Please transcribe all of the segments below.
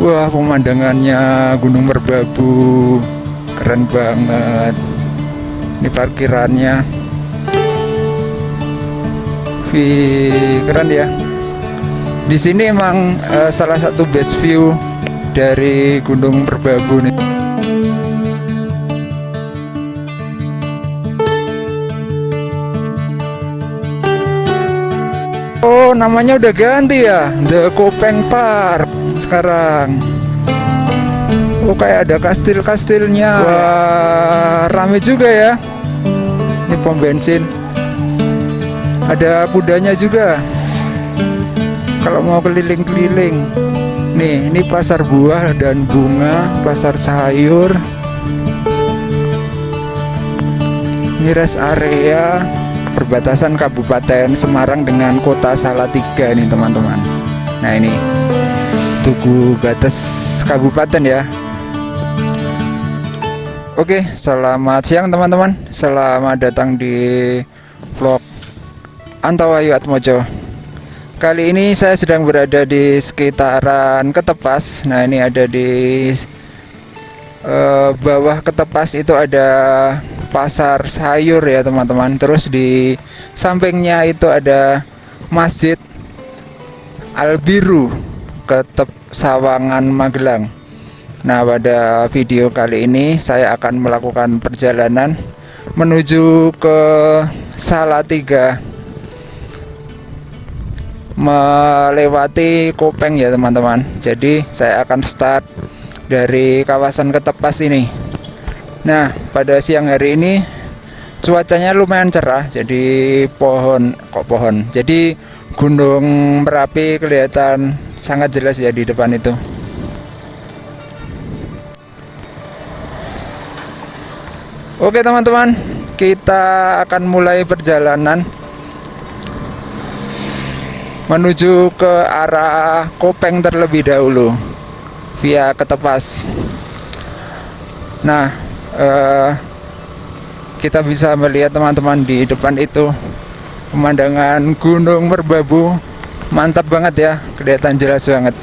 Wah, pemandangannya Gunung Merbabu keren banget. Ini parkirannya, wih, keren ya. Di sini emang salah satu best view dari Gunung Merbabu nih. Oh, namanya udah ganti ya, The Kopeng Park sekarang. Oh, kayak ada kastil-kastilnya. Wah, rame juga ya. Ini pom bensin. Ada kudanya juga. Kalau mau keliling-keliling. Nih, ini pasar buah dan bunga, pasar sayur. Ini rest area perbatasan Kabupaten Semarang dengan Kota Salatiga nih teman-teman. Nah, ini tugu batas kabupaten ya. Oke, selamat siang teman-teman. Selamat datang di vlog Antawayu Atmojo. Kali ini saya sedang berada di sekitaran Ketepas. Nah, ini ada di bawah Ketepas itu ada pasar sayur ya teman-teman. Terus di sampingnya itu ada Masjid Al-Biru Sawangan Magelang. Nah, pada video kali ini saya akan melakukan perjalanan menuju ke Salatiga, melewati Kopeng ya teman-teman. Jadi saya akan start dari kawasan Ketepas ini. Nah, pada siang hari ini cuacanya lumayan cerah, jadi jadi Gunung Merapi kelihatan sangat jelas ya di depan itu. Oke teman-teman, kita akan mulai perjalanan menuju ke arah Kopeng terlebih dahulu via Ketepas. Nah, kita bisa melihat teman-teman di depan itu pemandangan Gunung Merbabu, mantap banget ya, kelihatan jelas banget.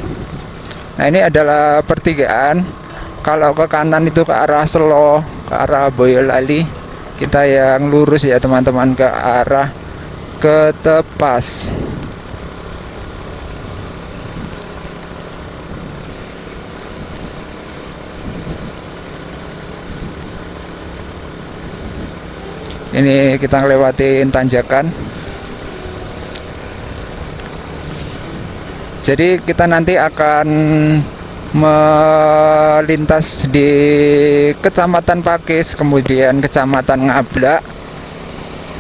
Nah, ini adalah pertigaan. Kalau ke kanan itu ke arah Selo, ke arah Boyolali. Kita yang lurus ya teman-teman ke arah Ketepas. Ini kita ngelewatin tanjakan. Jadi kita nanti akan melintas di Kecamatan Pakis, kemudian Kecamatan Ngablak,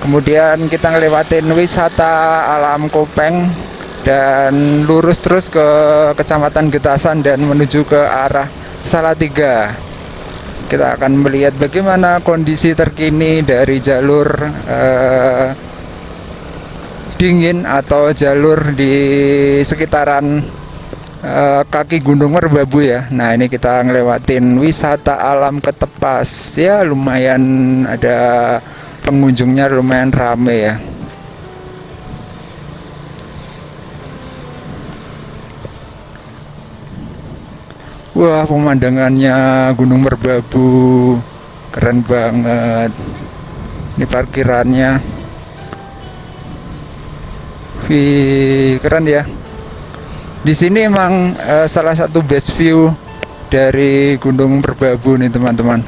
kemudian kita ngelewatin wisata alam Kopeng dan lurus terus ke Kecamatan Getasan dan menuju ke arah Salatiga. Kita akan melihat bagaimana kondisi terkini dari jalur dingin atau jalur di sekitaran kaki Gunung Merbabu ya. Nah, ini kita ngelewatin wisata alam Ketepas ya, lumayan ada pengunjungnya, lumayan rame ya. Wah, pemandangannya Gunung Merbabu keren banget. Ini parkirannya, wih, keren ya. Di sini emang salah satu best view dari Gunung Merbabu nih teman-teman.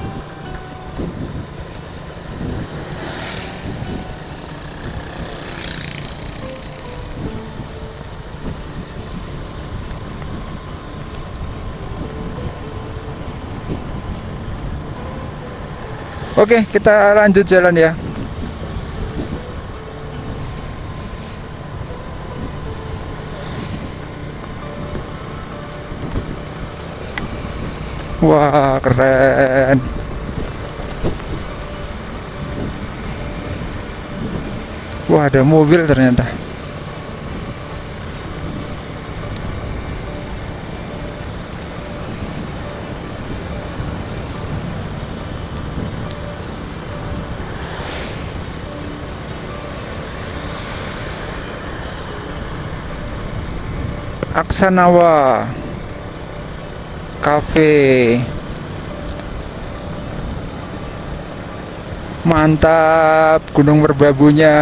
Oke, kita lanjut jalan ya. Wah, keren. Wah, ada mobil ternyata. Aksanawa. Cafe. Mantap Gunung Merbabunya.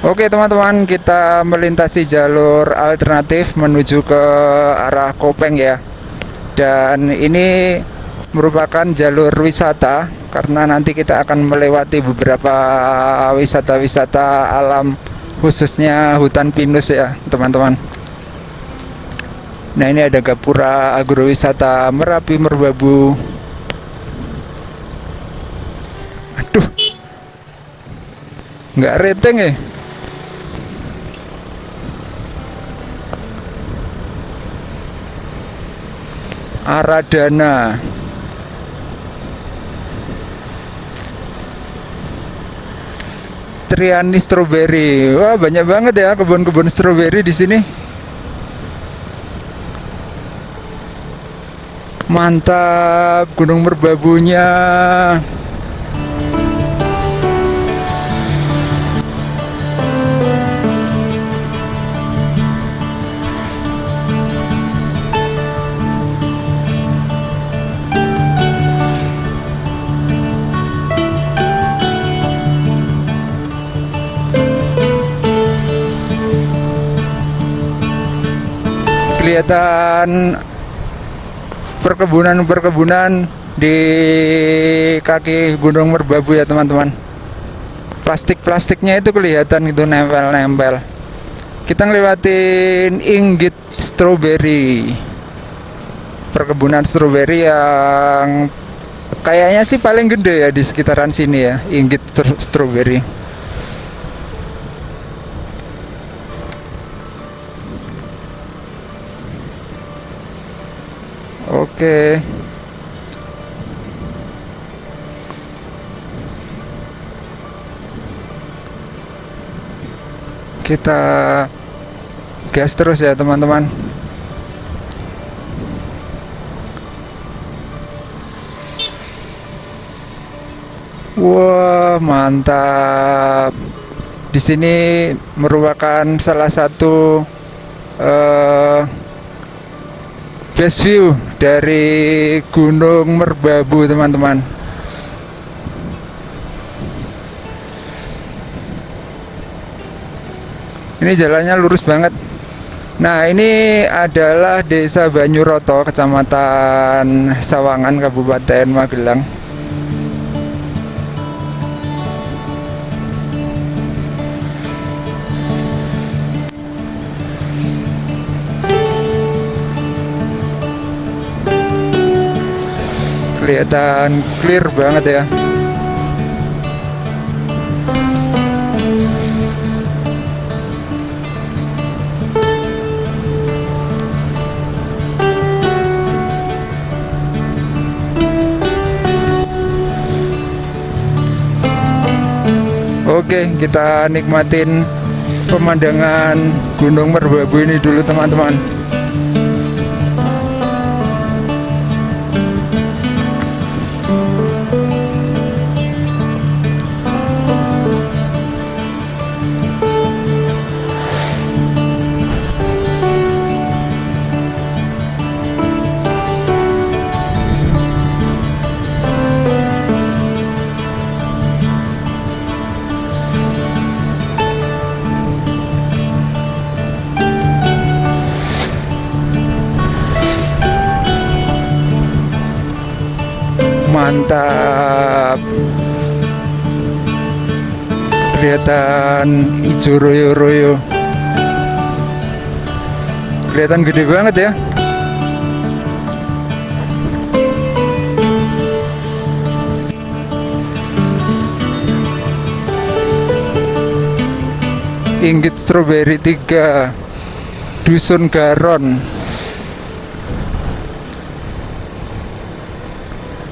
Oke teman-teman, kita melintasi jalur alternatif menuju ke arah Kopeng ya. Dan ini merupakan jalur wisata karena nanti kita akan melewati beberapa wisata-wisata alam, khususnya hutan pinus ya teman-teman. Nah ini ada Gapura Agrowisata Merapi Merbabu. Aduh, nggak reteng ya. Aradana. Triani Strawberry. Wah, banyak banget ya kebun-kebun stroberi di sini. Mantap Gunung Merbabunya. Kelihatan perkebunan-perkebunan di kaki Gunung Merbabu ya teman-teman. Plastik-plastiknya itu kelihatan itu nempel-nempel. Kita ngelewatin Inggit Strawberry, perkebunan stroberi yang kayaknya sih paling gede ya di sekitaran sini ya, Inggit Strawberry. Oke. Kita gas terus ya teman-teman. Wah, mantap. Di sini merupakan salah satu best view dari Gunung Merbabu teman-teman. Ini jalannya lurus banget. Nah ini adalah Desa Banyuroto, Kecamatan Sawangan, Kabupaten Magelang. Kelihatan clear banget ya. Oke, kita nikmatin pemandangan Gunung Merbabu ini dulu teman-teman. Mantap. Kelihatan hijau royo-royo. Kelihatan gede banget ya. Inggit Strawberry 3, Dusun Garon.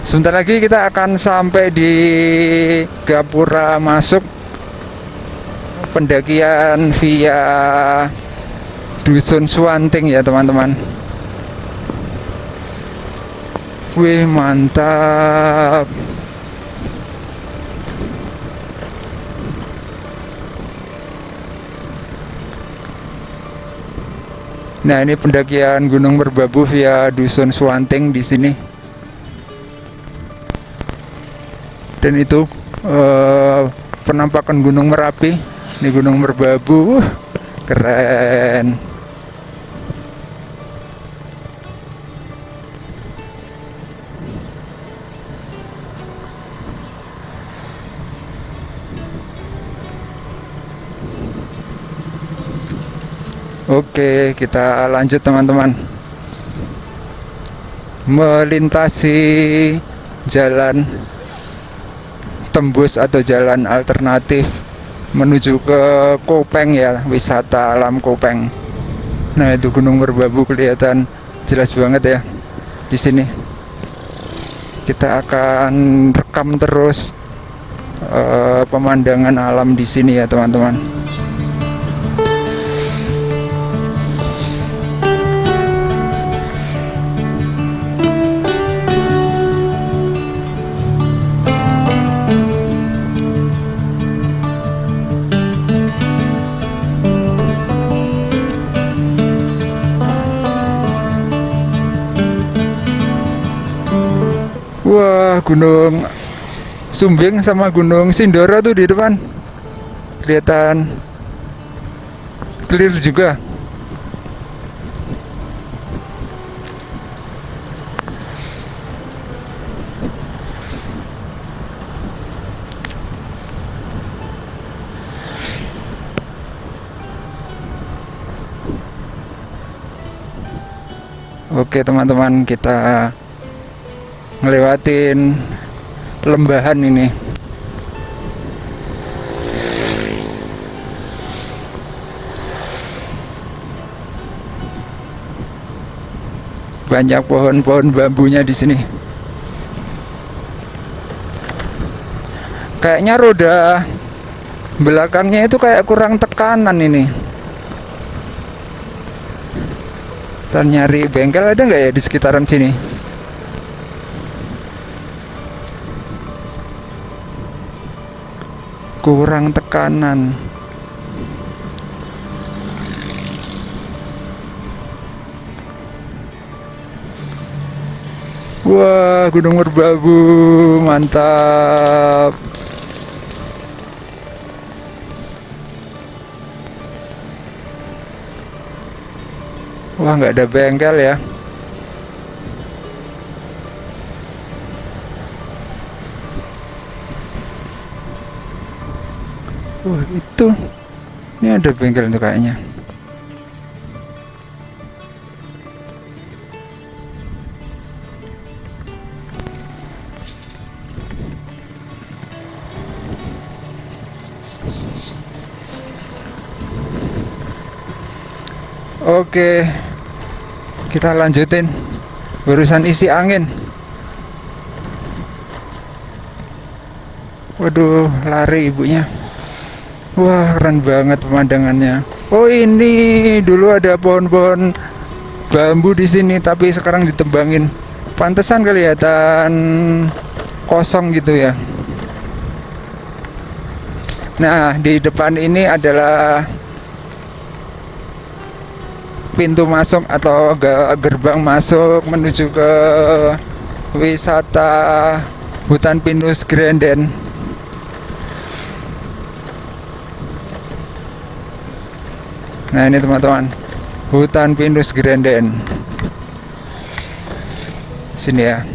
Sebentar lagi kita akan sampai di Gapura masuk, pendakian via Dusun Suwanting ya teman-teman. Wih, mantap. Nah, ini pendakian Gunung Merbabu via Dusun Suwanting di sini. Dan itu penampakan Gunung Merapi. Ini Gunung Merbabu. Keren. Oke, kita lanjut teman-teman. Melintasi jalan tembus atau jalan alternatif menuju ke Kopeng ya, wisata alam Kopeng. Nah, itu Gunung Merbabu kelihatan jelas banget ya di sini. Kita akan rekam terus pemandangan alam di sini ya teman-teman. Wah, Gunung Sumbing sama Gunung Sindoro tuh di depan. Kelihatan clear juga. Oke teman-teman, kita ngelewatin lembahan ini. Banyak pohon-pohon bambunya di sini. Kayaknya roda belakangnya itu kayak kurang tekanan ini. Ntar nyari bengkel ada nggak ya di sekitaran sini? Kurang tekanan. Wah, Gunung Merbabu, mantap. Wah, nggak ada bengkel ya. Wah, itu. Ini ada bengkel itu kayaknya. Oke, kita lanjutin urusan isi angin. Waduh, lari ibunya. Wah, keren banget pemandangannya. Oh, ini dulu ada pohon-pohon bambu di sini, tapi sekarang ditebangin. Pantesan kelihatan kosong gitu ya. Nah, di depan ini adalah pintu masuk atau gerbang masuk menuju ke wisata hutan pinus Grenden. Nah, ini teman-teman, hutan pinus Grenden. Sini ya.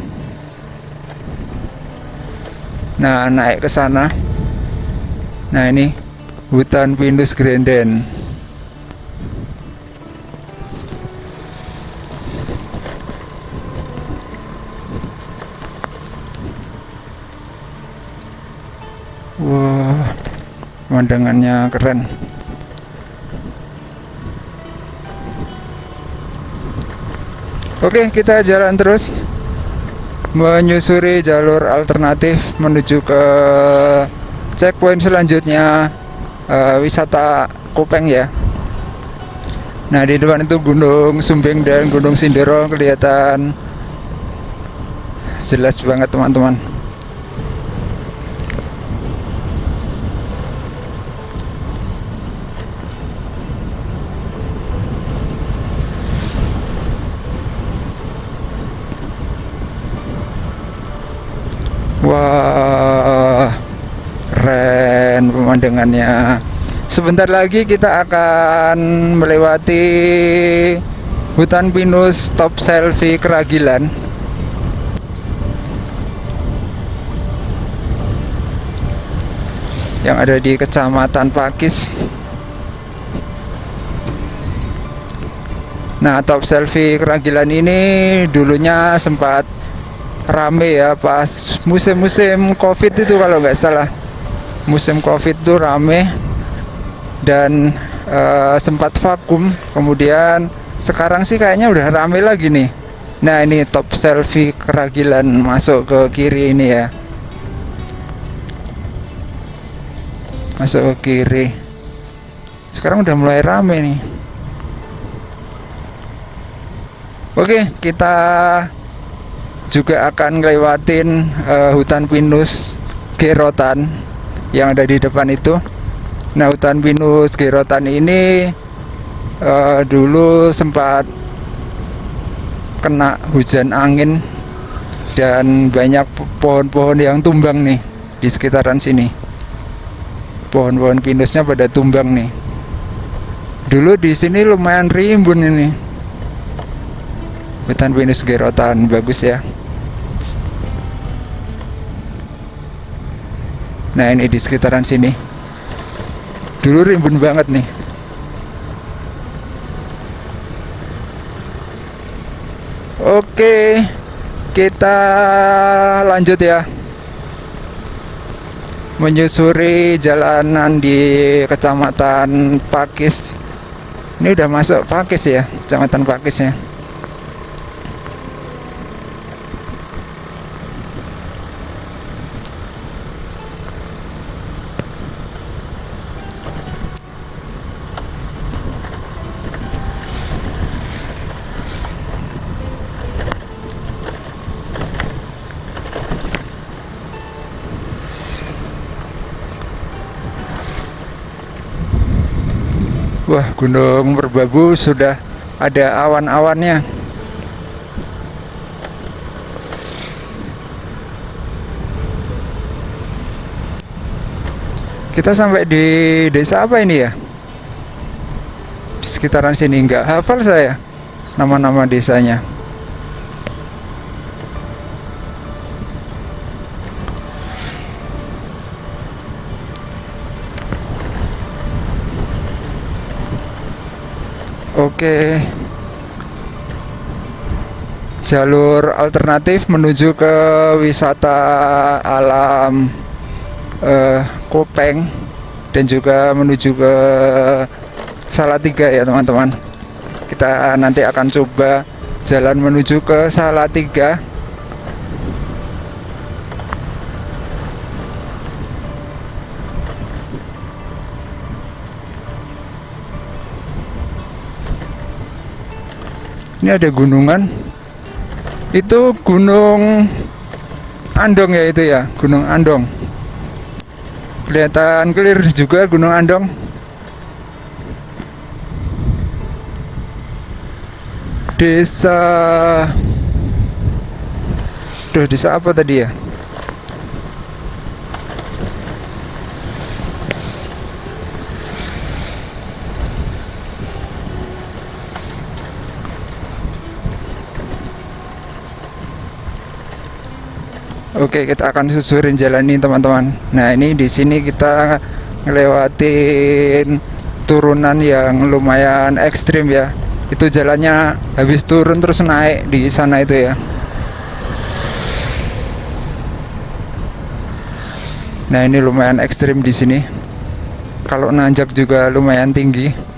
Nah, naik ke sana. Nah, ini hutan pinus Grenden. Wah, pemandangannya keren. Oke, kita jalan terus menyusuri jalur alternatif menuju ke checkpoint selanjutnya, wisata Kopeng ya. Nah, di depan itu Gunung Sumbing dan Gunung Sindoro kelihatan jelas banget teman-teman. Wah, keren pemandangannya. Sebentar lagi kita akan melewati hutan pinus top selfie Keragilan. Yang ada di Kecamatan Pakis. Nah, top selfie Keragilan ini dulunya sempat rame ya pas musim-musim Covid itu kalau nggak salah. Musim Covid itu rame dan sempat vakum. Kemudian sekarang sih kayaknya udah rame lagi nih. Nah, ini top selfie Keragilan masuk ke kiri ini ya. Masuk ke kiri. Sekarang udah mulai rame nih. Oke, kita juga akan ngelewatin hutan pinus Gerotan yang ada di depan itu. Nah, hutan pinus Gerotan ini dulu sempat kena hujan angin dan banyak pohon-pohon yang tumbang nih di sekitaran sini. Pohon-pohon pinusnya pada tumbang nih. Dulu di sini lumayan rimbun ini. Hutan pinus Gerotan bagus ya. Nah, ini di sekitaran sini. Dulu rimbun banget nih. Oke, kita lanjut ya. Menyusuri jalanan di Kecamatan Pakis. Ini udah masuk Pakis ya, Kecamatan Pakis ya. Wah, Gunung Merbabu sudah ada awan-awannya. Kita sampai di desa apa ini ya? Di sekitaran sini nggak hafal saya nama-nama desanya. Oke, jalur alternatif menuju ke wisata alam Kopeng dan juga menuju ke Salatiga ya teman-teman. Kita nanti akan coba jalan menuju ke Salatiga. Ini ada gunungan. Itu Gunung Andong ya itu ya, Gunung Andong. Kelihatan clear juga Gunung Andong. Desa desa apa tadi ya? Oke, kita akan susurin jalan ini teman-teman. Nah, ini di sini kita ngelewatin turunan yang lumayan ekstrim ya. Itu jalannya habis turun terus naik di sana itu ya. Nah, ini lumayan ekstrim di sini. Kalau nanjak juga lumayan tinggi.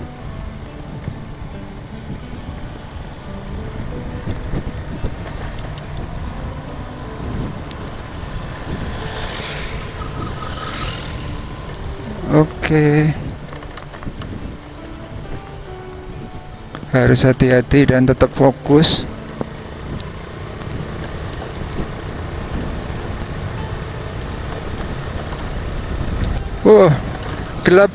Oke. Harus hati-hati dan tetap fokus. gelap.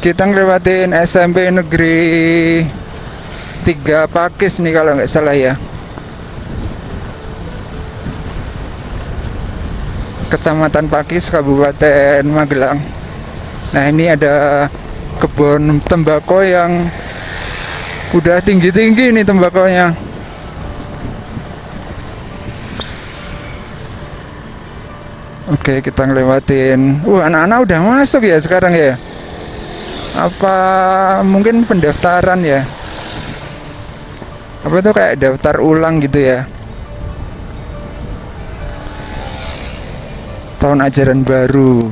Kita ngelewatin SMP Negeri 3 Pakis nih kalau nggak salah ya. Kecamatan Pakis, Kabupaten Magelang. Nah, ini ada kebun tembakau yang udah tinggi-tinggi nih tembakonya. Oke, kita ngelewatin. Anak-anak udah masuk ya sekarang ya. Apa mungkin pendaftaran ya? Apa itu kayak daftar ulang gitu ya? Tahun ajaran baru.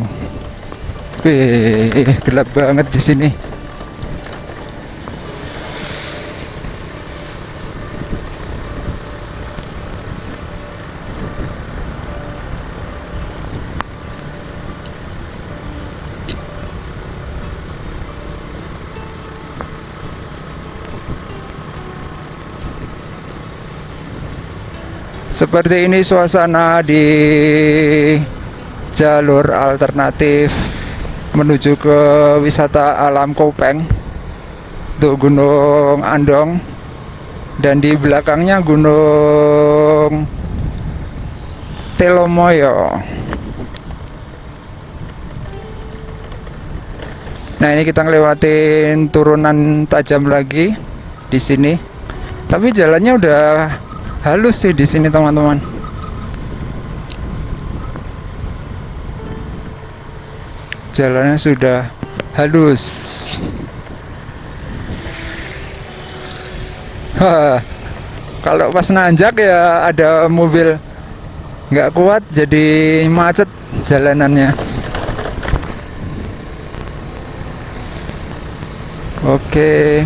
Gelap banget di sini. Seperti ini suasana di jalur alternatif menuju ke wisata alam Kopeng untuk Gunung Andong, dan di belakangnya Gunung Telomoyo. Nah, ini kita ngelewatin turunan tajam lagi di sini. Tapi jalannya udah halus sih di sini, teman-teman. Jalannya sudah halus. Kalau pas nanjak ya ada mobil nggak kuat, jadi macet jalanannya. Oke,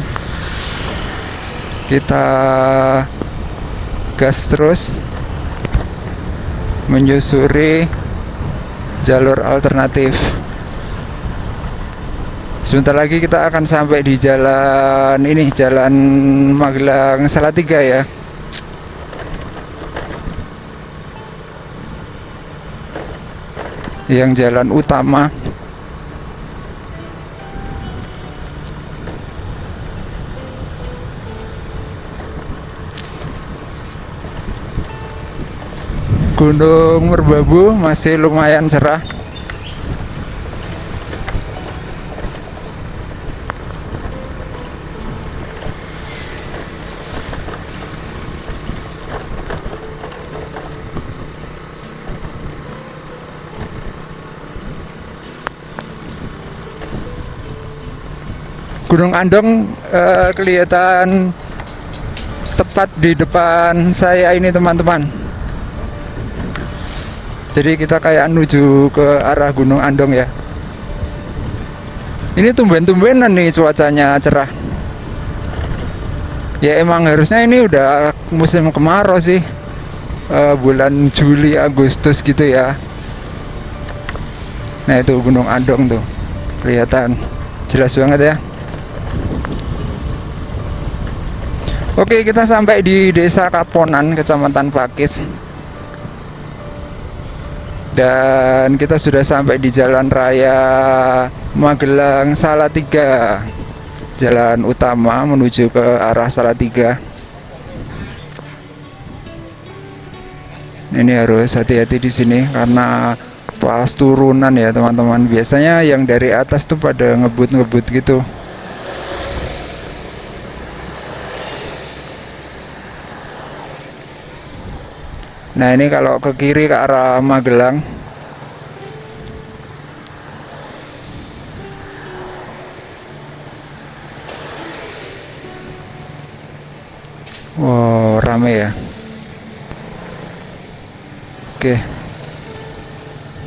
kita gas terus menyusuri jalur alternatif. Sebentar lagi kita akan sampai di jalan ini, Jalan Magelang Salatiga ya. Yang jalan utama. Gunung Merbabu masih lumayan cerah. Gunung Andong kelihatan tepat di depan saya ini, teman-teman. Jadi kita kayak menuju ke arah Gunung Andong ya. Ini tumben-tumbenan nih cuacanya cerah. Ya emang harusnya ini udah musim kemarau sih, bulan Juli Agustus gitu ya. Nah, itu Gunung Andong tuh kelihatan jelas banget ya. Oke, kita sampai di Desa Kaponan, Kecamatan Pakis. Dan kita sudah sampai di Jalan Raya Magelang Salatiga, jalan utama menuju ke arah Salatiga. Ini harus hati-hati di sini karena pas turunan ya, teman-teman. Biasanya yang dari atas tuh pada ngebut-ngebut gitu. Nah, ini kalau ke kiri ke arah Magelang. Wow, rame ya. Oke,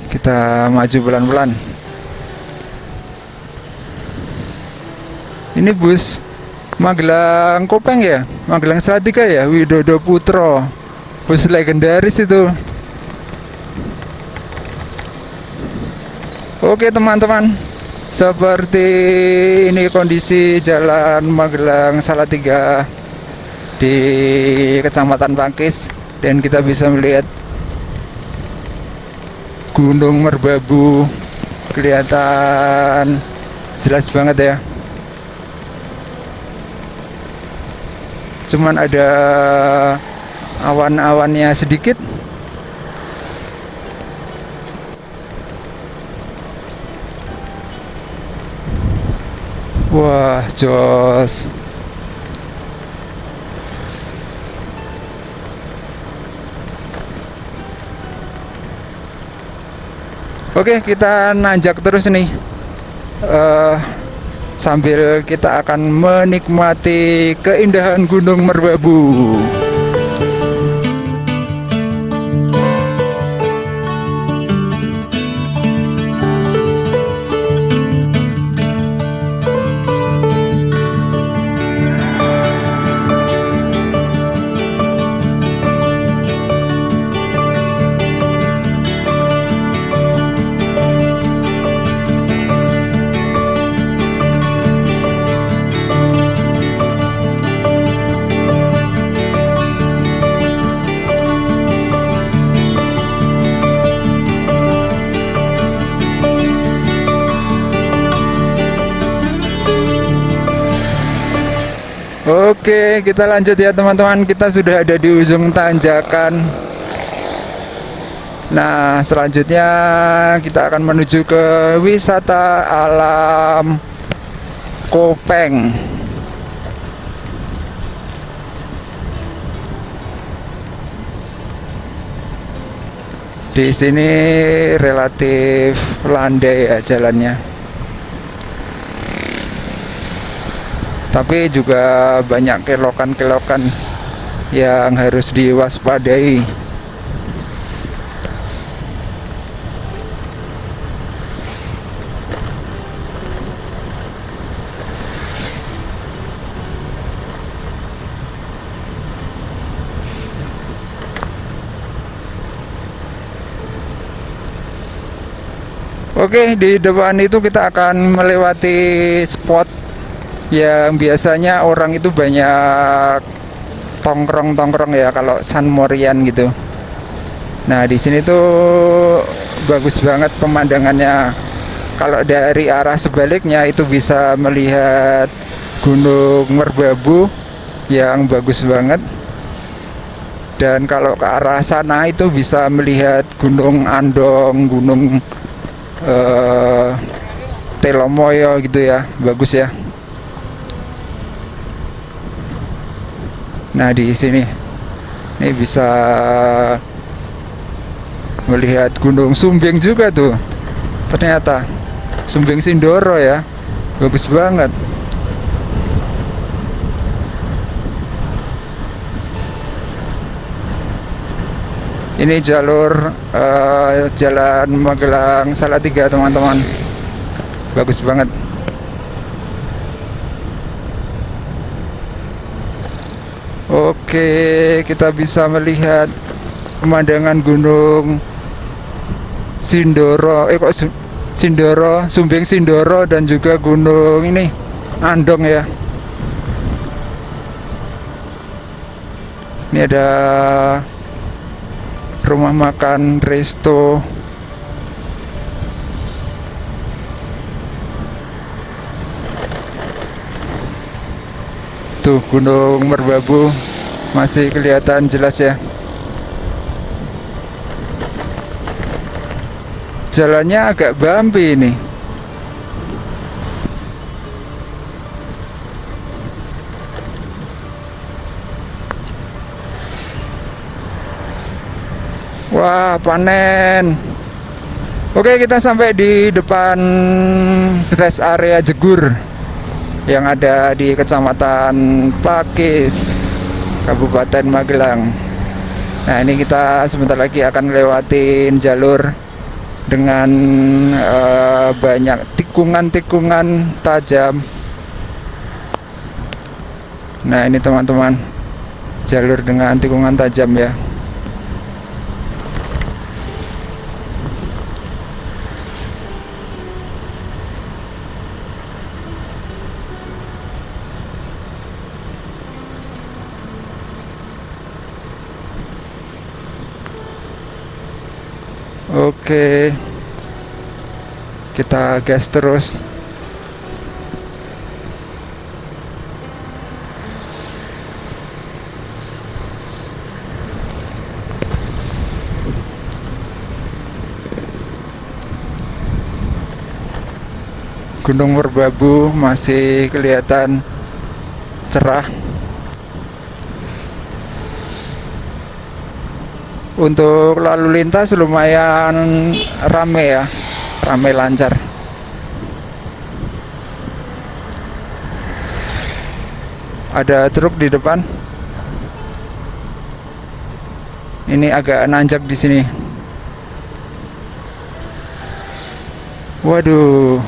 kita maju pelan-pelan. Ini bus Magelang Kopeng ya, Magelang Salatiga ya, Widodo Putro. Bus legendaris itu. Oke teman-teman, seperti ini kondisi Jalan Magelang Salatiga di Kecamatan Pakis, dan kita bisa melihat Gunung Merbabu kelihatan jelas banget ya. Cuman ada awan-awannya sedikit. Wah, jos. Oke, kita nanjak terus nih. Sambil kita akan menikmati keindahan Gunung Merbabu. Oke, kita lanjut ya teman-teman. Kita sudah ada di ujung tanjakan. Nah, selanjutnya kita akan menuju ke wisata alam Kopeng. Di sini relatif landai ya jalannya, tapi juga banyak kelokan-kelokan yang harus diwaspadai. Oke, di depan itu kita akan melewati spot yang biasanya orang itu banyak tongkrong-tongkrong ya, kalau San Morian gitu. Nah, di sini tuh bagus banget pemandangannya. Kalau dari arah sebaliknya itu bisa melihat Gunung Merbabu yang bagus banget. Dan kalau ke arah sana itu bisa melihat Gunung Andong, Gunung Telomoyo gitu ya, bagus ya. Nah, di sini ini bisa melihat Gunung Sumbing juga tuh. Ternyata Sumbing Sindoro ya, bagus banget. Ini jalur Jalan Magelang Salatiga teman-teman, bagus banget. Oke, kita bisa melihat pemandangan Gunung Sindoro, Sindoro, Sumbing Sindoro, dan juga Gunung ini Andong ya. Ini ada rumah makan resto. Tuh Gunung Merbabu masih kelihatan jelas ya. Jalannya agak bumpy ini. Wah, panen. Oke, kita sampai di depan rest area Jegur yang ada di Kecamatan Pakis, Kabupaten Magelang. Nah, ini kita sebentar lagi akan lewatin jalur dengan banyak tikungan-tikungan tajam. Nah, ini teman-teman, jalur dengan tikungan tajam ya. Oke, kita gas terus. Gunung Merbabu masih kelihatan cerah. Untuk lalu lintas lumayan rame ya, rame lancar. Ada truk di depan. Ini agak nanjak di sini. Waduh.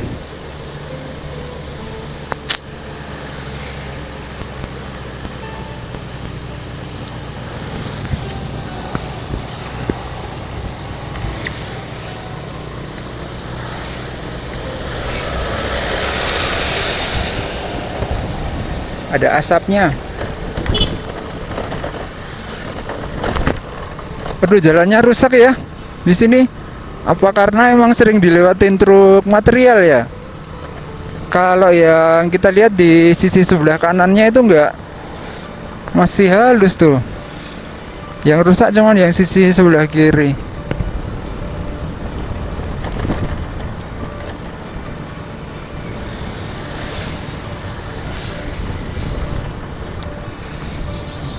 Ada asapnya. Aduh, jalannya rusak ya di sini. Apa karena emang sering dilewatin truk material ya? Kalau yang kita lihat di sisi sebelah kanannya itu enggak, masih halus tuh. Yang rusak cuman yang sisi sebelah kiri.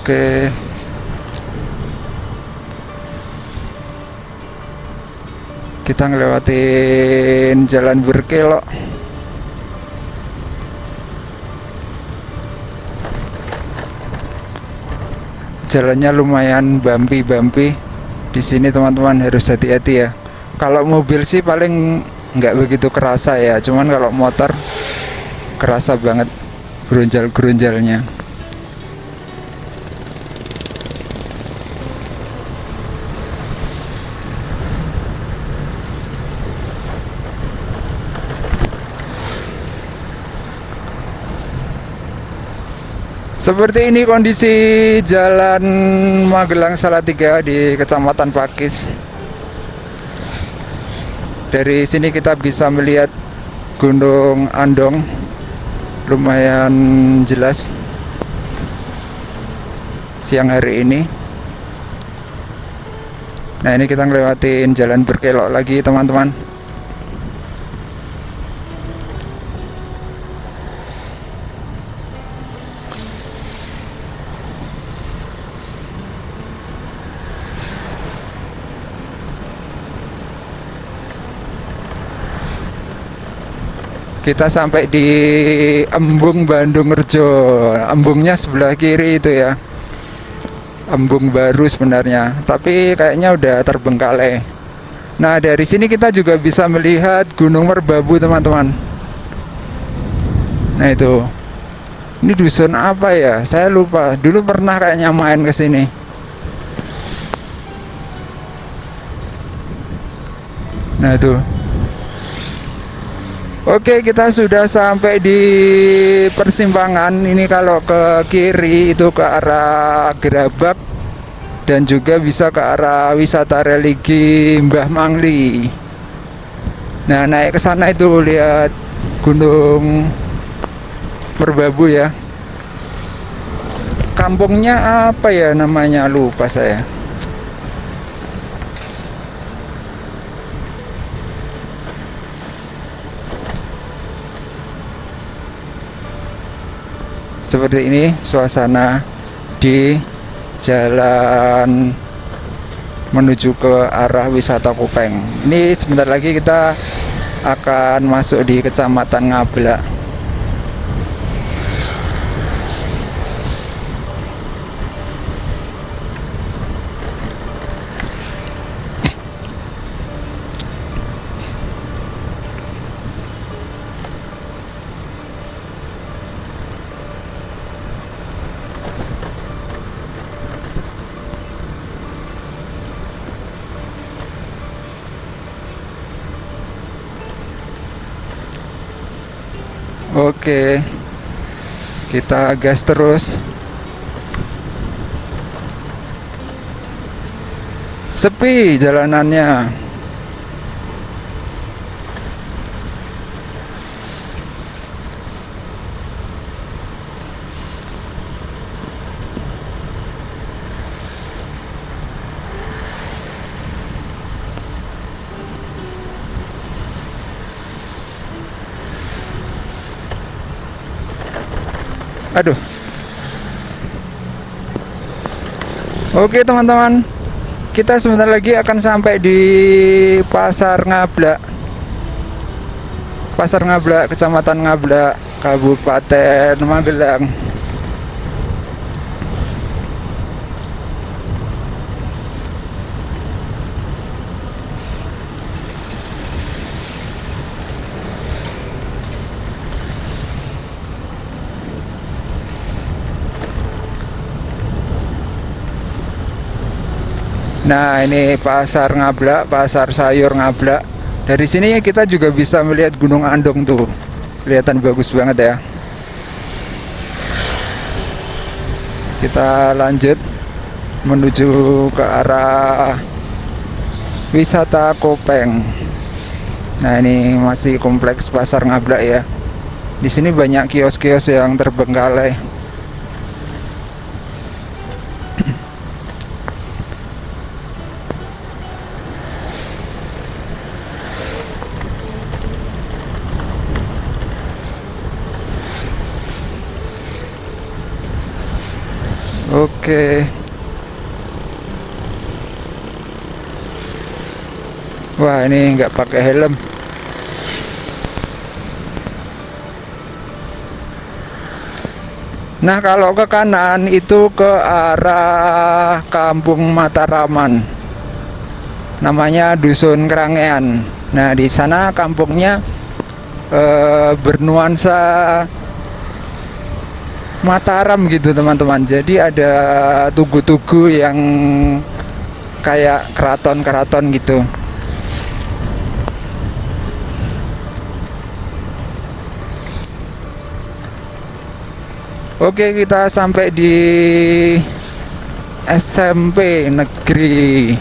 Oke. Kita ngelewatin jalan berkelok. Jalannya lumayan bumpy. Di sini teman-teman harus hati-hati ya. Kalau mobil sih paling nggak begitu kerasa ya. Cuman kalau motor kerasa banget gerunjal-gerunjalnya. Seperti ini kondisi jalan Magelang Salatiga di Kecamatan Pakis. Dari sini kita bisa melihat Gunung Andong, lumayan jelas siang hari ini. Nah, ini kita ngelewatin jalan berkelok lagi teman-teman. Kita sampai di Embung Bandung Rejo. Embungnya sebelah kiri itu ya. Embung baru sebenarnya, tapi kayaknya udah terbengkalai. Nah, dari sini kita juga bisa melihat Gunung Merbabu, teman-teman. Nah, itu. Ini dusun apa ya? Saya lupa. Dulu pernah kayaknya main ke sini. Nah, itu. Oke, kita sudah sampai di persimpangan. Ini kalau ke kiri itu ke arah Gerabak dan juga bisa ke arah wisata religi Mbah Mangli. Nah, naik ke sana itu lihat Gunung Merbabu ya. Kampungnya apa ya namanya, lupa saya. Seperti ini suasana di jalan menuju ke arah wisata Kupeng. Ini sebentar lagi kita akan masuk di Kecamatan Ngablak. Oke, kita gas terus. Sepi jalanannya. Aduh. Oke teman-teman, kita sebentar lagi akan sampai di Pasar Ngablak. Pasar Ngablak, Kecamatan Ngablak, Kabupaten Magelang. Nah, ini Pasar Ngablak, pasar sayur Ngablak. Dari sini kita juga bisa melihat Gunung Andong tuh. Kelihatan bagus banget ya. Kita lanjut menuju ke arah wisata Kopeng. Nah, ini masih kompleks Pasar Ngablak ya. Di sini banyak kios-kios yang terbengkalai. Oke. Wah, ini nggak pakai helm. Nah, kalau ke kanan itu ke arah Kampung Mataraman. Namanya Dusun Kerangean. Nah, di sana kampungnya bernuansa Mataram gitu teman-teman. Jadi ada tugu-tugu yang kayak keraton-keraton gitu. Oke, kita sampai di SMP Negeri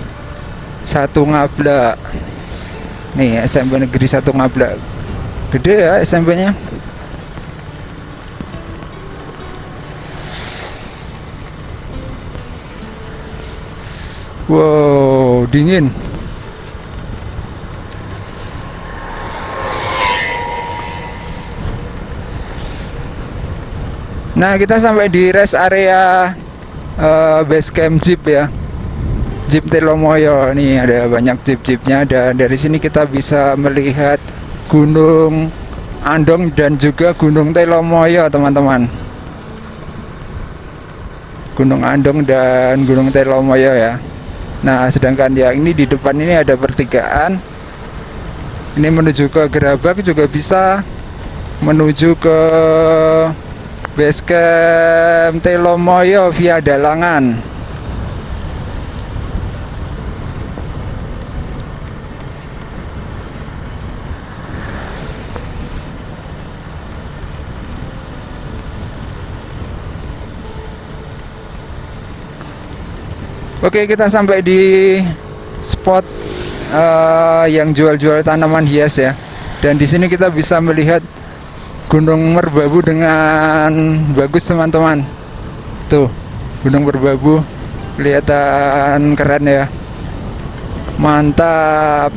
1 Ngablak. Nih, SMP Negeri 1 Ngablak. Gede ya SMP-nya. Wow, dingin. Nah, kita sampai di rest area base camp Jeep ya. Jeep Telomoyo. Nih ada banyak jeep-jeepnya, dan dari sini kita bisa melihat Gunung Andong dan juga Gunung Telomoyo, teman-teman. Gunung Andong dan Gunung Telomoyo ya. Nah, sedangkan yang ini di depan ini ada pertigaan. Ini menuju ke Gerabak, juga bisa menuju ke base camp Telomoyo via Dalangan. Oke, kita sampai di spot yang jual-jual tanaman hias ya. Dan di sini kita bisa melihat Gunung Merbabu dengan bagus, teman-teman. Tuh, Gunung Merbabu kelihatan keren ya. Mantap.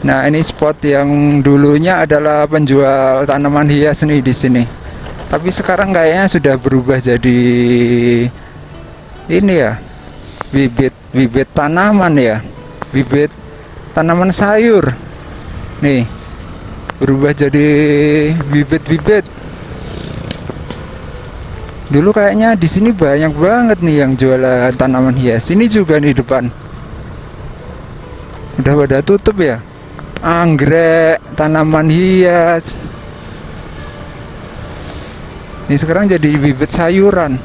Nah, ini spot yang dulunya adalah penjual tanaman hias nih di sini. Tapi sekarang kayaknya sudah berubah jadi ini ya, bibit tanaman ya, bibit tanaman sayur. Nih, berubah jadi bibit-bibit. Dulu kayaknya di sini banyak banget nih yang jualan tanaman hias. Ini juga nih depan. Udah pada tutup ya. Anggrek, tanaman hias. Ini sekarang jadi bibit sayuran.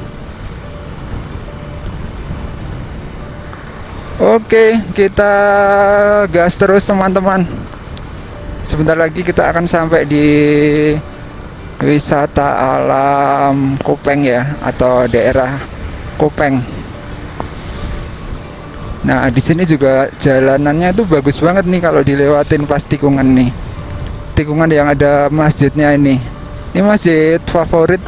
Oke, kita gas terus teman-teman. Sebentar lagi kita akan sampai di wisata alam Kopeng ya, atau daerah Kopeng. Nah, di sini juga jalanannya itu bagus banget nih kalau dilewatin pas tikungan nih. Tikungan yang ada masjidnya ini. Ini masjid favorit,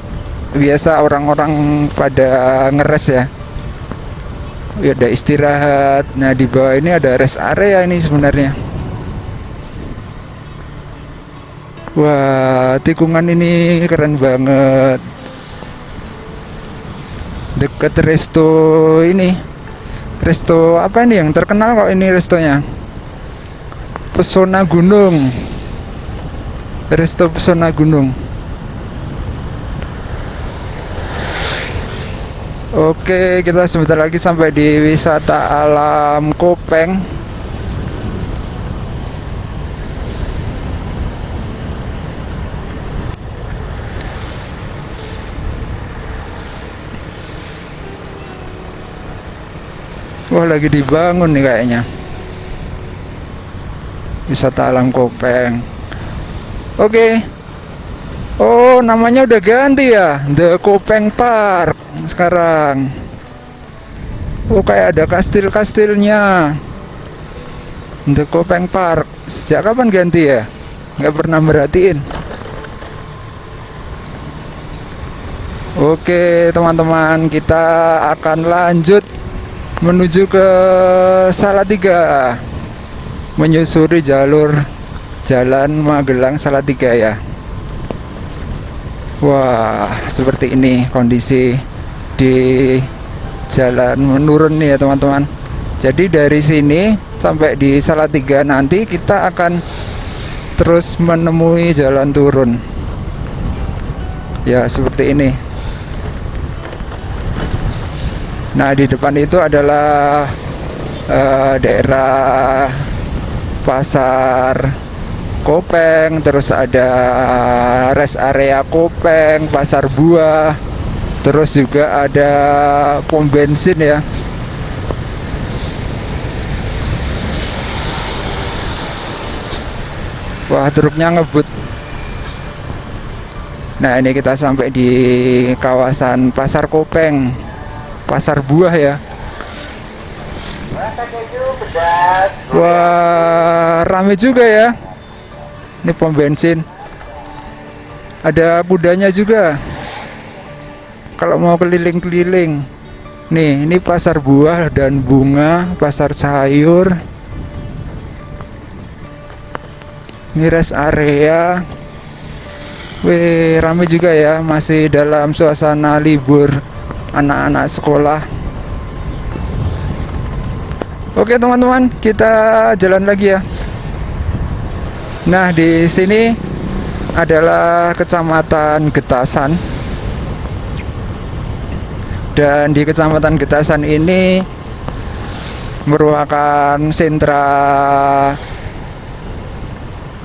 biasa orang-orang pada ngeres ya. Ya, ada istirahat. Nah, di bawah ini ada rest area ini sebenarnya. Wah, tikungan ini keren banget. Deket resto ini. Resto apa ini yang terkenal kok ini restonya? Pesona Gunung. Resto Pesona Gunung. Oke, kita sebentar lagi sampai di wisata alam Kopeng. Wah, lagi dibangun nih kayaknya. Wisata alam Kopeng. Oke. Oh, namanya udah ganti ya, The Kopeng Park sekarang. Oh, kayak ada kastil-kastilnya. The Kopeng Park. Sejak kapan ganti ya? Nggak pernah merhatiin. Oke, teman-teman, kita akan lanjut menuju ke Salatiga, menyusuri jalur Jalan Magelang Salatiga ya. Wah, seperti ini kondisi di jalan menurun nih ya teman-teman. Jadi dari sini sampai di Salatiga nanti kita akan terus menemui jalan turun. Ya, seperti ini. Nah, di depan itu adalah daerah pasar Kopeng, terus ada rest area Kopeng, pasar buah, terus juga ada pom bensin ya. Wah, truknya ngebut. Nah, ini kita sampai di kawasan pasar Kopeng, pasar buah ya. Wah, rame juga ya. Ini pom bensin. Ada kudanya juga. Kalau mau keliling-keliling. Nih, ini pasar buah dan bunga, pasar sayur. Ini rest area. Wih, rame juga ya. Masih dalam suasana libur anak-anak sekolah. Oke teman-teman, kita jalan lagi ya. Nah, di sini adalah Kecamatan Getasan. Dan di Kecamatan Getasan ini merupakan sentra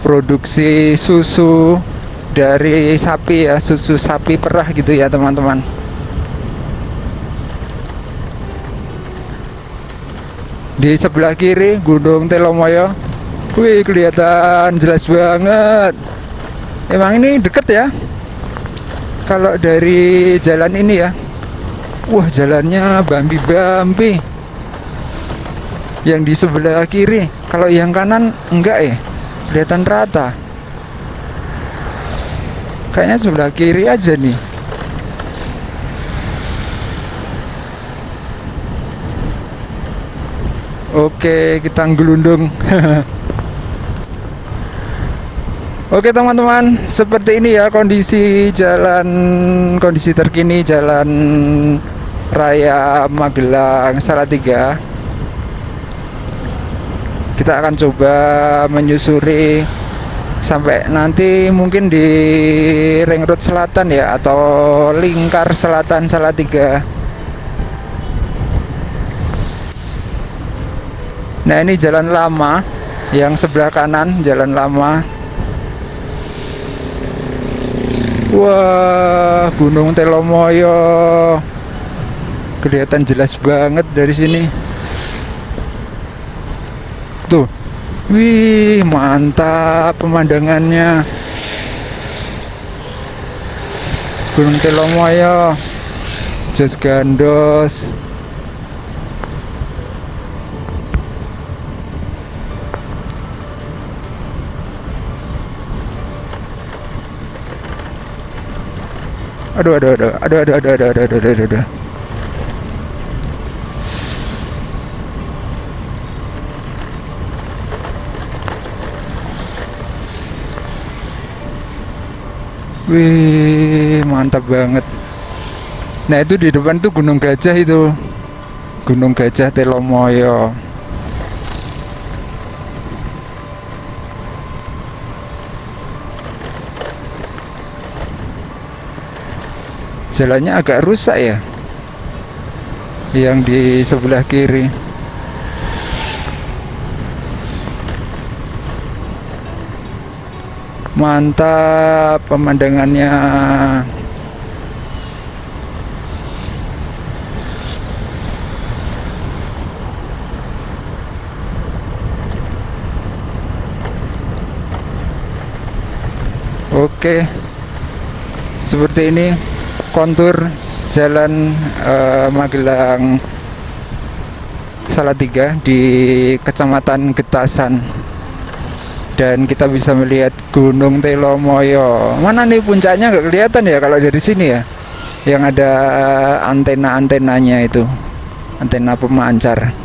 produksi susu dari sapi ya, susu sapi perah gitu ya teman-teman. Di sebelah kiri Gunung Telomoyo. Wih, kelihatan jelas banget. Emang ini deket ya. Kalau dari jalan ini ya. Wah, jalannya bambi-bambi. Yang di sebelah kiri. Kalau yang kanan enggak ya. Kelihatan rata. Kayaknya sebelah kiri aja nih. Oke, kita ngelundung. Oke teman-teman, seperti ini ya kondisi jalan, kondisi terkini jalan raya Magelang Salatiga. Kita akan coba menyusuri sampai nanti mungkin di Ring Road Selatan ya, atau Lingkar Selatan Salatiga. Nah, ini jalan lama yang sebelah kanan, jalan lama. Wah, Gunung Telomoyo kelihatan jelas banget dari sini. Tuh, wih, mantap pemandangannya. Gunung Telomoyo, Jos Gandos. Aduh. Wih, mantap banget. Nah, itu di depan tuh Gunung Gajah itu. Gunung Gajah Telomoyo. Jalannya agak rusak ya, yang di sebelah kiri. Mantap pemandangannya. Oke, seperti ini kontur jalan Magelang Salatiga di Kecamatan Getasan, dan kita bisa melihat Gunung Telomoyo. Mana nih puncaknya, nggak kelihatan ya kalau dari sini ya, yang ada antena-antenanya itu, antena pemancar.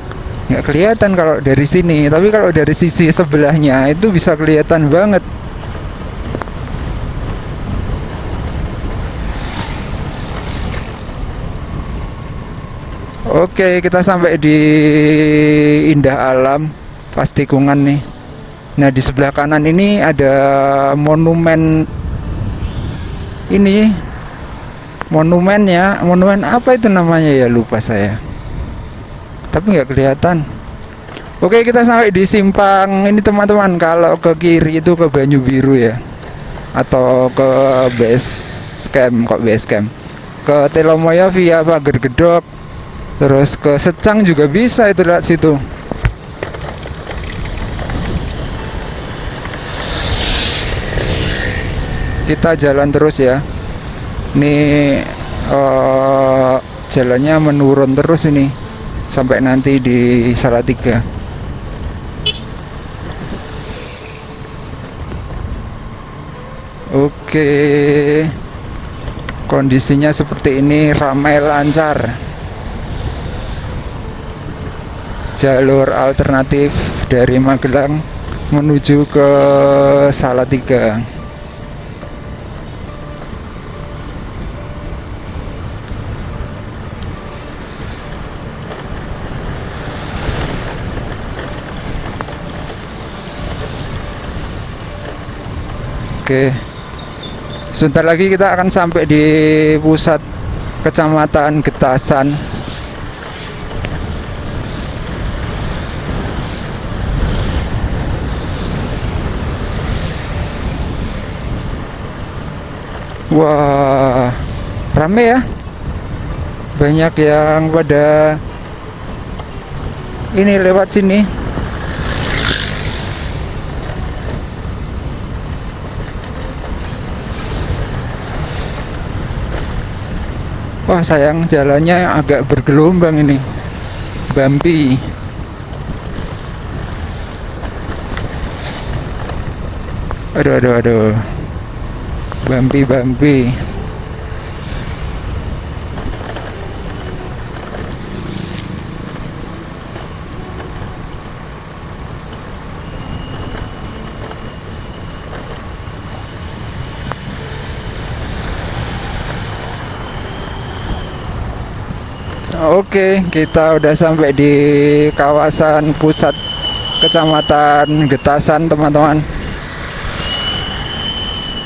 Nggak kelihatan kalau dari sini, tapi kalau dari sisi sebelahnya itu bisa kelihatan banget. Oke, kita sampai di Indah Alam Pastikungan nih. Nah, di sebelah kanan ini ada monumen. Ini monumennya, monumen apa itu namanya ya, lupa saya. Tapi nggak kelihatan. Oke, kita sampai di simpang ini teman-teman. Kalau ke kiri itu ke Banyu Biru ya, atau ke base camp, kok base camp. Ke Telomoyo via Pager Gedok. Terus ke Secang juga bisa itu lewat situ. Kita jalan terus ya. Ini jalannya menurun terus ini sampai nanti di Salatiga. Oke. Kondisinya seperti ini, ramai lancar. Jalur alternatif dari Magelang menuju ke Salatiga. Oke, sebentar lagi kita akan sampai di pusat Kecamatan Getasan. Wah, rame ya, banyak yang pada ini lewat sini. Wah, sayang jalannya agak bergelombang ini, bumpy. Aduh, bumpy. Oke, kita udah sampai di kawasan pusat Kecamatan Getasan, teman-teman.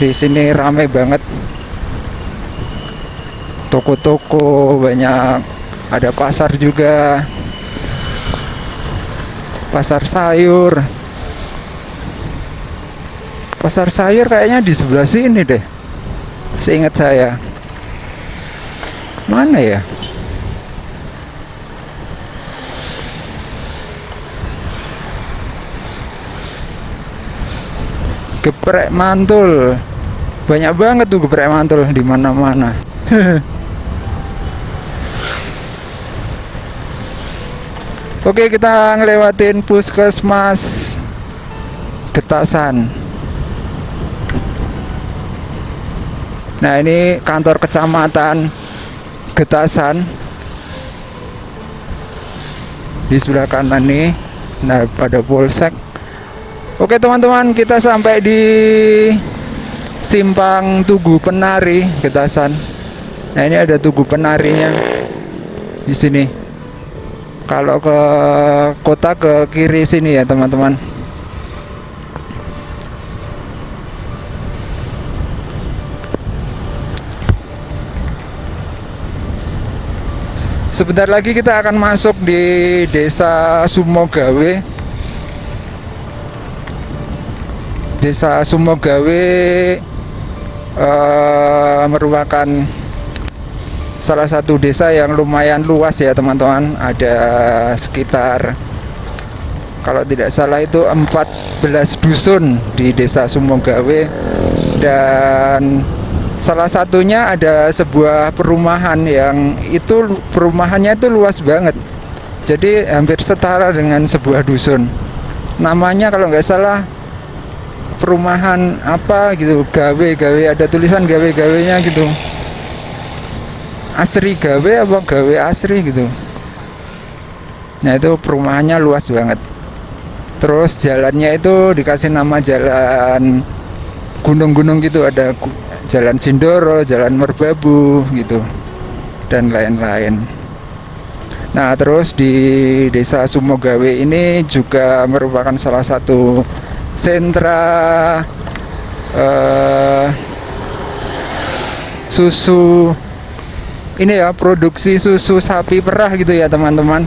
Di sini ramai banget, toko-toko banyak, ada pasar juga, pasar sayur. Pasar sayur kayaknya di sebelah sini deh, seingat saya. Mana ya? Geprek mantul, banyak banget tuh geprek mantul di mana-mana. Oke, kita ngelewatin puskesmas Getasan. Nah, ini kantor kecamatan Getasan di sebelah kanan nih. Nah, pada polsek. Oke teman-teman, kita sampai di simpang Tugu Penari Getasan. Nah, ini ada Tugu Penarinya di sini. Kalau ke kota ke kiri sini ya teman-teman. Sebentar lagi kita akan masuk di Desa Sumogawe. Desa Sumogawe merupakan salah satu desa yang lumayan luas ya teman-teman. Ada sekitar, kalau tidak salah itu 14 dusun di Desa Sumogawe. Dan salah satunya ada sebuah perumahan yang itu perumahannya itu luas banget. Jadi hampir setara dengan sebuah dusun. Namanya kalau nggak salah perumahan apa gitu, gawe, ada tulisan gawe-gawenya gitu. Asri Gawe apa Gawe Asri gitu. Nah, itu perumahannya luas banget. Terus jalannya itu dikasih nama jalan gunung-gunung gitu, ada Jalan Cindoro, Jalan Merbabu gitu, dan lain-lain. Nah, terus di Desa Sumogawe ini juga merupakan salah satu sentra susu ini ya, produksi susu sapi perah gitu ya teman-teman.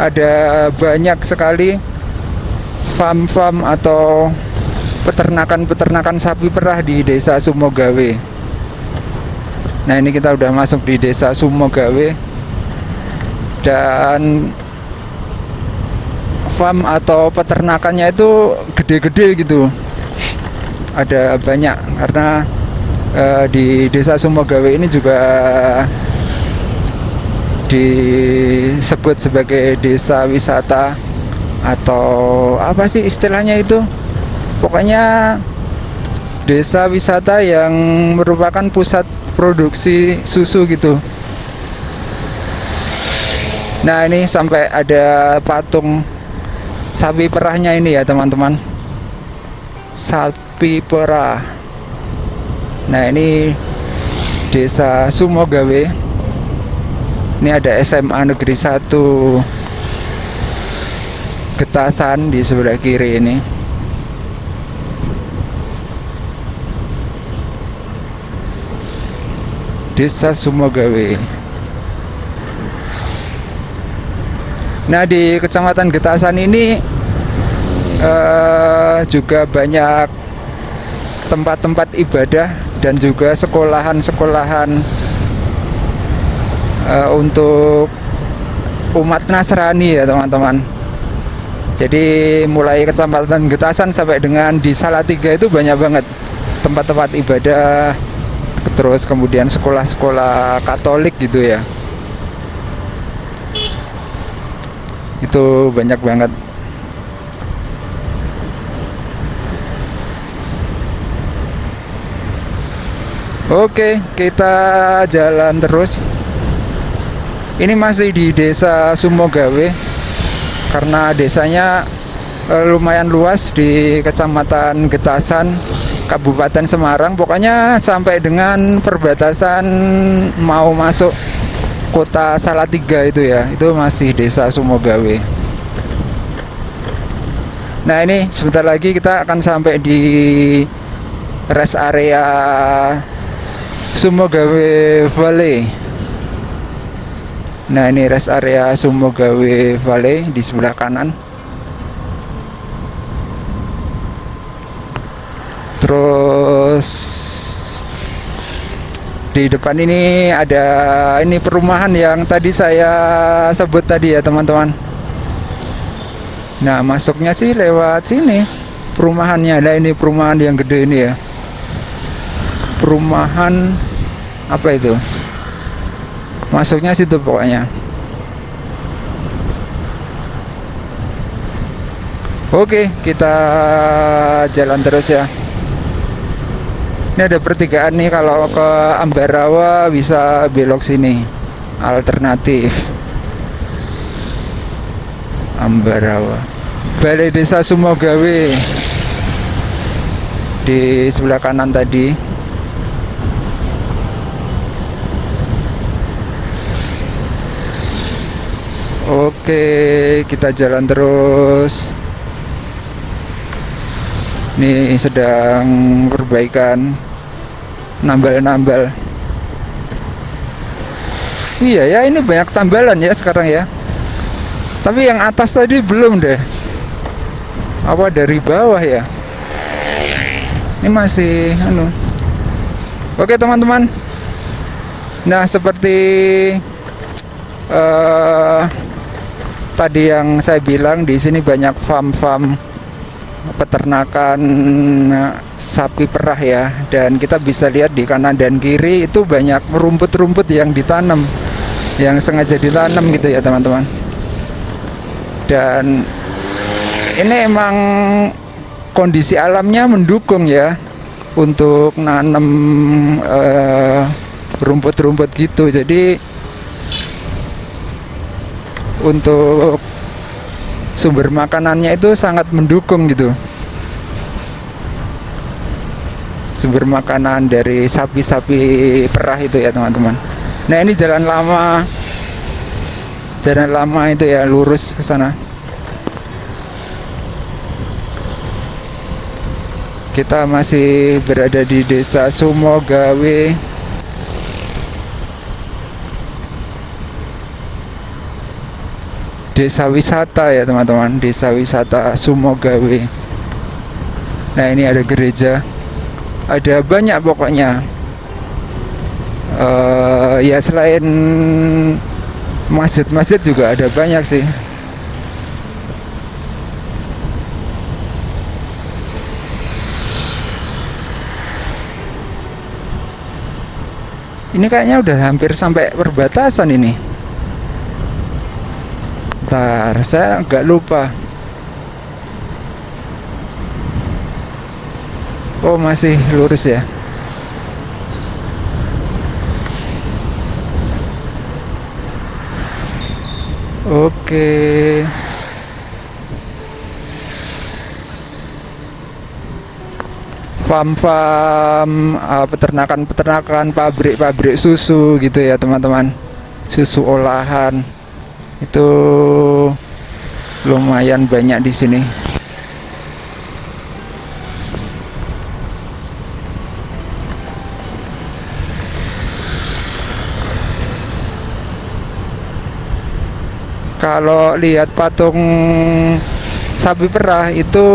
Ada banyak sekali farm-farm atau peternakan sapi perah di Desa Sumogawe. Nah, ini kita udah masuk di Desa Sumogawe. Dan farm atau peternakannya itu gede-gede gitu. Ada banyak karena di Desa Sumogawe ini juga disebut sebagai desa wisata atau apa sih istilahnya itu, pokoknya desa wisata yang merupakan pusat produksi susu gitu. Nah, ini sampai ada patung sapi perahnya ini ya teman-teman, sapi perah. Nah, ini Desa Sumogawe. Ini ada SMA Negeri 1 Getasan di sebelah kiri ini. Desa Sumogawe. Nah, di Kecamatan Getasan ini juga banyak tempat-tempat ibadah dan juga sekolahan-sekolahan untuk umat Nasrani ya teman-teman. Jadi mulai Kecamatan Getasan sampai dengan di Salatiga itu banyak banget tempat-tempat ibadah, terus kemudian sekolah-sekolah Katolik gitu ya. Itu banyak banget. Oke, kita jalan terus. Ini masih di Desa Sumogawe karena desanya lumayan luas di Kecamatan Getasan, Kabupaten Semarang. Pokoknya sampai dengan perbatasan mau masuk Kota Salatiga itu ya, itu masih Desa Sumogawe. Nah, ini sebentar lagi kita akan sampai di rest area Sumogawe Valley. Nah, ini rest area Sumogawe Valley di sebelah kanan. Terus di depan ini ada ini perumahan yang tadi saya sebut tadi ya teman-teman. Nah, masuknya sih lewat sini perumahannya. Nah, ini perumahan yang gede ini ya. Perumahan apa itu? Masuknya situ pokoknya. Oke, kita jalan terus ya. Ini ada pertigaan nih, kalau ke Ambarawa bisa belok sini. Alternatif Ambarawa. Balai Desa Sumogawe. di sebelah kanan tadi. Oke, kita jalan terus. Ini sedang perbaikan, nambal-nambal. Iya ya, ini banyak tambalan ya sekarang ya. Tapi yang atas tadi belum deh. Apa dari bawah ya? Ini masih Oke teman-teman. Nah, seperti tadi yang saya bilang, di sini banyak farm-farm peternakan sapi perah ya, dan kita bisa lihat di kanan dan kiri itu banyak rumput-rumput yang ditanam, yang sengaja ditanam gitu ya teman-teman. Dan ini emang kondisi alamnya mendukung ya untuk nanam rumput-rumput gitu. Jadi untuk sumber makanannya itu sangat mendukung gitu. Sumber makanan dari sapi-sapi perah itu ya teman-teman. Nah, ini jalan lama itu ya, lurus ke sana. Kita masih berada di Desa Sumogawe. Desa wisata ya teman-teman, desa wisata Sumogawe. Nah, ini ada gereja, ada banyak pokoknya. Ya selain masjid-masjid juga ada banyak sih. Ini kayaknya udah hampir sampai perbatasan ini. Bentar, saya nggak lupa. Oh, masih lurus ya. Oke. Farm-farm, peternakan, pabrik-pabrik susu gitu ya teman-teman. Susu olahan itu lumayan banyak di sini. Kalau lihat patung sapi perah itu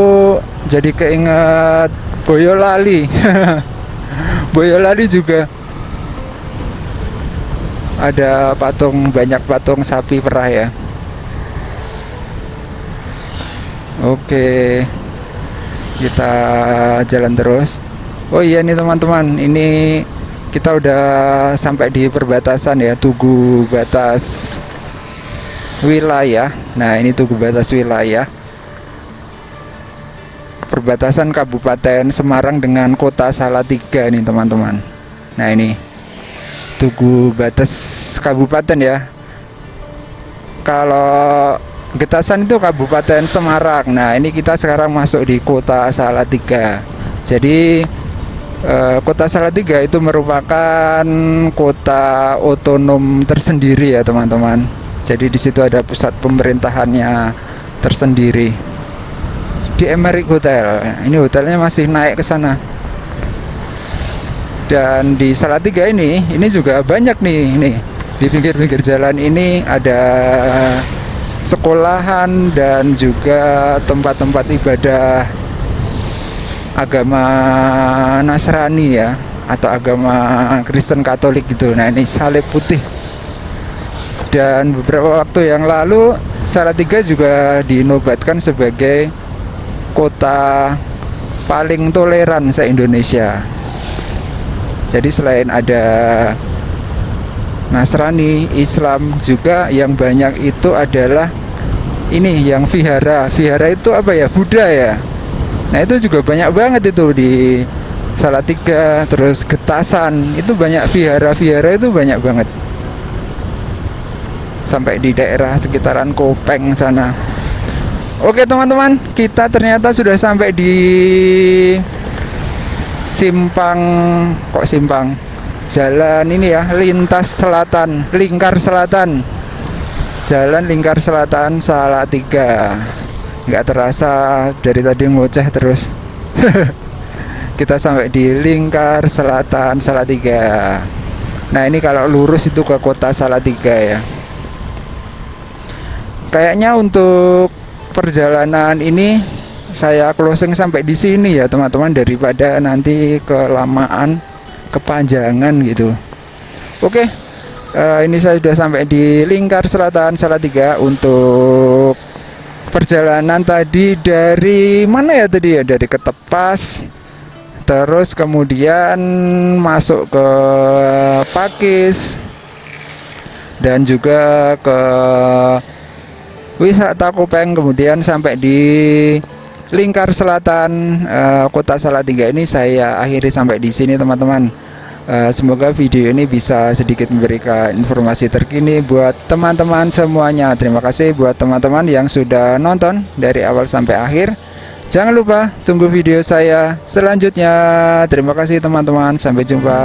jadi keinget Boyolali. Boyolali juga ada banyak patung sapi perah ya. Oke, kita jalan terus. Oh iya nih teman-teman, ini kita udah sampai di perbatasan ya, Tugu Batas Wilayah. Nah, ini Tugu Batas Wilayah, perbatasan Kabupaten Semarang dengan Kota Salatiga nih teman-teman. Nah, ini Tugu Batas Kabupaten ya. Kalau Getasan itu Kabupaten Semarang. Nah, ini kita sekarang masuk di Kota Salatiga. Jadi Kota Salatiga itu merupakan kota otonom tersendiri ya teman-teman. Jadi di situ ada pusat pemerintahannya tersendiri. Di Emerik Hotel. Ini hotelnya masih naik ke sana. Dan di Salatiga ini juga banyak nih. Di pinggir-pinggir jalan ini ada sekolahan dan juga tempat-tempat ibadah agama Nasrani ya, atau agama Kristen Katolik gitu. Nah, ini salib putih. Dan beberapa waktu yang lalu Salatiga juga dinobatkan sebagai kota paling toleran se-Indonesia. Jadi selain ada Nasrani, Islam juga yang banyak itu adalah ini yang vihara. Vihara itu apa ya? Buddha ya. Nah, itu juga banyak banget itu di Salatiga, terus Getasan. Itu banyak vihara-vihara, itu banyak banget. Sampai di daerah sekitaran Kopeng sana. Oke teman-teman, kita ternyata sudah sampai di simpang, kok simpang, jalan ini ya, lintas selatan, lingkar selatan, jalan lingkar selatan Salatiga. Nggak terasa dari tadi ngoceh terus. Kita sampai di lingkar selatan Salatiga. Nah ini kalau lurus itu ke kota Salatiga ya. Kayaknya untuk perjalanan ini saya closing sampai di sini ya teman-teman, daripada nanti kelamaan, kepanjangan gitu. Oke, ini saya sudah sampai di lingkar selatan Salatiga. Untuk perjalanan tadi dari mana ya tadi ya, dari Ketepas, terus kemudian masuk ke Pakis, dan juga ke wisata Kopeng, kemudian sampai di lingkar selatan kota Salatiga. Ini saya akhiri sampai di sini teman-teman. Semoga video ini bisa sedikit memberikan informasi terkini buat teman-teman semuanya. Terima kasih buat teman-teman yang sudah nonton dari awal sampai akhir. Jangan lupa tunggu video saya selanjutnya. Terima kasih teman-teman, sampai jumpa.